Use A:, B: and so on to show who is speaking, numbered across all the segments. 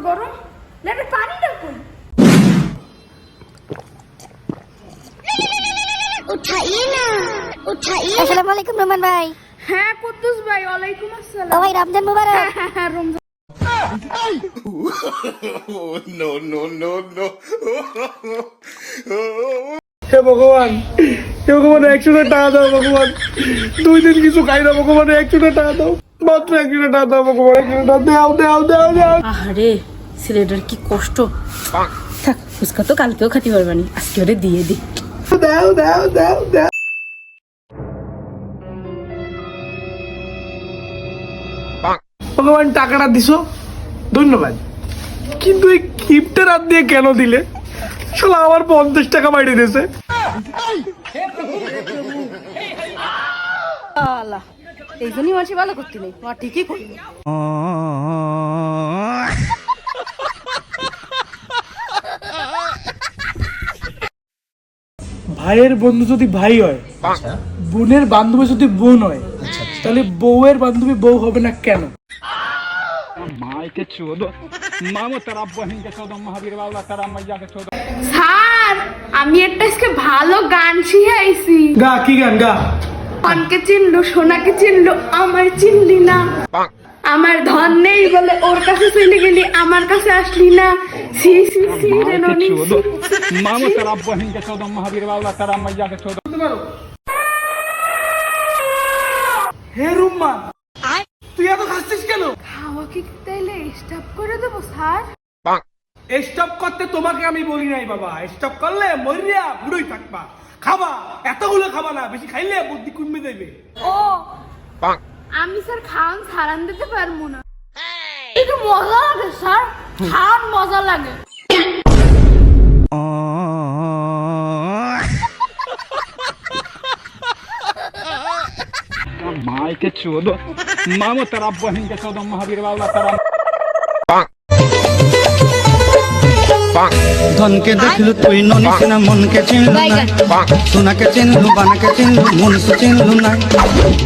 A: গরম লেটে পানি রাখুন
B: उठाइए ना उठाइए। अस्सलाम वालेकुम रोमान भाई।
A: হ্যাঁ কুদ্দুস ভাই ওয়ালাইকুম আসসালাম
B: ओ भाई रमजान मुबारक।
A: Ramzan
C: No, no, no, no.
D: হে ভগবান, হে ভগবান 100 টাকা দাও ভগবান, 2 দিন কিছু খাই না ভগবান, 100 টাকা দাও, মাত্র 100 টাকা দাও ভগবান, 100 টাকা দাও।
E: আরে ছেলেটার কি কষ্ট, থাক ফুচকা তো কালকেও খাতে পারবানি, আজকে ওরে দিয়ে দি।
D: দাও। ভগবান টাকাটা দিছো ধন্যবাদ, কিন্তু এই গিফটের হাত দিয়ে কেন দিলে? শালা আমার 50 টাকা বাইরে দিয়েছে।
E: আল্লাহ, এই জন্যই মানুষ ভালো করতে নেই, মা ঠিকই করবে।
D: ভাইয়ের বন্ধু যদি ভাই হয়, বোনের বান্ধবী যদি বোন হয়, তাহলে বউয়ের বান্ধবী বউ হবে না কেন?
A: স্যার আমি একটা আজকে ভালো গান শিখাইছি।
D: গা, কি গান গা?
A: অনকে চিনলু সোনাকে চিনলু আমার চিনলি না, আমার ধন নেই বলে ওর কাছে চলে গেলি আমার কাছে আসলি না, সি সি সি রে ননি মামা তার আব্বা হিংকে চোদ মহাবীর বাউলা তার মাইয়াকে চোদ।
D: হে রুম্মান, তুই এত খাচ্ছিস কেন?
A: খাওয়া কি তাইলে স্টপ করে দেবো স্যার?
D: স্টপ করতে তোমাকে আমি বলি নাই বাবা, স্টপ করলে মরিয়া বুড়োই থাকবা। খাবা, এতগুলো খাবা না, বেশি খাইলে বুদ্ধি কমে যাবে।
A: ও আমি স্যার খাওয়ান ছাড়ান দিতে পারবো না, একটু মজা লাগে স্যার, খাওয়ান মজা লাগে।
F: মাইকে চোদ মামা তার আব্বা হিংকে চোদ মহাবীর বাউলা তার।
G: ধনকে দেখলু তুই ননিস না, মনকে চিনলু না, সোনাকে চিনলু বানাকে চিনলু, মনকে চিনলু না,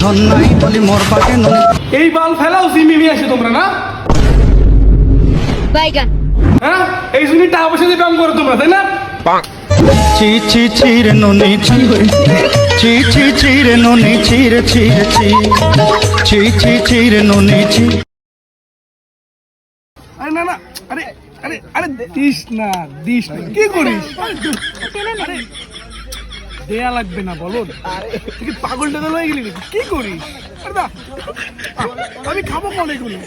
G: ধন নাই বলি মোর পাকে ননি।
D: এই বাল ফেলাও সিমিমি আসে তোমরা না?
B: বাইগান।
D: হ্যাঁ, এই জন্য টাকা পয়সা দিয়ে কাম করো তোমরা, তাই না?
G: চি চি চি রে ননি চি, চি চি চি রে ননি চি রে চি রে চি, চি চি চি রে ননি চি।
D: আরে না না, আরে আরে আরে দিস না, কি করিস? আরে দেয়া লাগবে না বলো, তুই কি পাগল টাগল হয়ে গেলি নাকি? কি করিস? আরে দা, আমি খাবো কোন এগুলো?